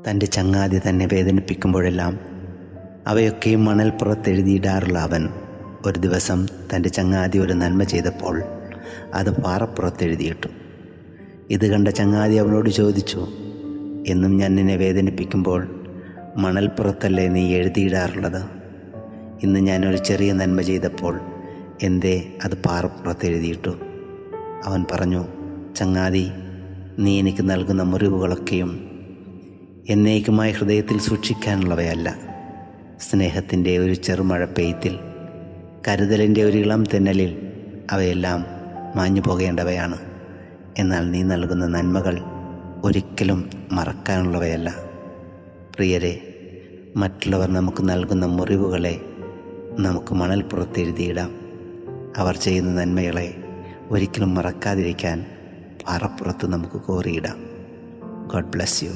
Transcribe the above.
തൻ്റെ ചങ്ങാതി തന്നെ വേദനിപ്പിക്കുമ്പോഴെല്ലാം അവയൊക്കെയും മണൽപ്പുറത്തെഴുതിയിടാറുള്ള അവൻ ഒരു ദിവസം തൻ്റെ ചങ്ങാതി ഒരു നന്മ ചെയ്തപ്പോൾ അത് പാറപ്പുറത്തെഴുതിയിട്ടു. ഇത് കണ്ട ചങ്ങാതി അവനോട് ചോദിച്ചു, എന്നും ഞാൻ നിന്നെ വേദനിപ്പിക്കുമ്പോൾ മണൽപ്പുറത്തല്ലേ നീ എഴുതിയിടാറുള്ളത്? ഇന്ന് ഞാനൊരു ചെറിയ നന്മ ചെയ്തപ്പോൾ എന്തേ അത് പാറപ്പുറത്തെഴുതിയിട്ടു? അവൻ പറഞ്ഞു, ചങ്ങാതി, നീ എനിക്ക് നൽകുന്ന മുറിവുകളൊക്കെയും എന്നേക്കുമായി ഹൃദയത്തിൽ സൂക്ഷിക്കാനുള്ളവയല്ല. സ്നേഹത്തിൻ്റെ ഒരു ചെറുമഴ പെയ്ത്തിൽ, കരുതലിൻ്റെ ഒരു ഇളം തെന്നലിൽ അവയെല്ലാം മാഞ്ഞു പോകേണ്ടവയാണ്. എന്നാൽ നീ നൽകുന്ന നന്മകൾ ഒരിക്കലും മറക്കാനുള്ളവയല്ല. പ്രിയരെ, മറ്റുള്ളവർ നമുക്ക് നൽകുന്ന മുറിവുകളെ നമുക്ക് മണൽപ്പുറത്തെഴുതിയിടാം. അവർ ചെയ്യുന്ന നന്മകളെ ഒരിക്കലും മറക്കാതിരിക്കാൻ പാറപ്പുറത്ത് നമുക്ക് കോറിയിടാം. God bless you.